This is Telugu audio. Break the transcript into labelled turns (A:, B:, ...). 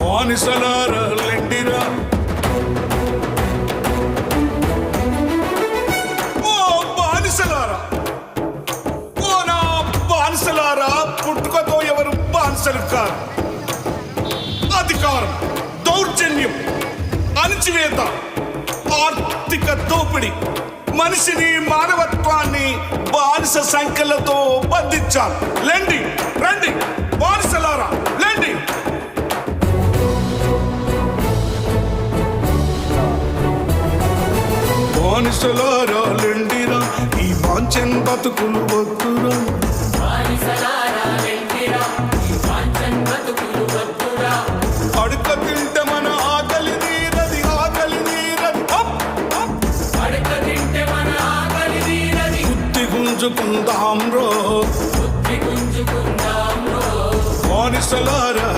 A: బానిసలారా లెండిరా, ఓ బానిసలారా, ఓ నా బానిసలారా, పుట్టుకతో ఎవరు బానిసలు కారు. అధికారం, దౌర్జన్యం, అణచివేత, ఆర్థిక దోపిడీ మనిషిని, మానవత్వాన్ని బానిస సంఖ్యలతో బంధించాలి. లెండి, రండి బానిసలారా, లెండి. బానిసలారా లెండిరా, ఈ వాంఛన్ బతుకులు వద్దురా. అడుక తింటే మన ఆకలి తీరది, ఆకలి తీరది. బుద్ధి గుంజుకుందాం రో, బానిసలారా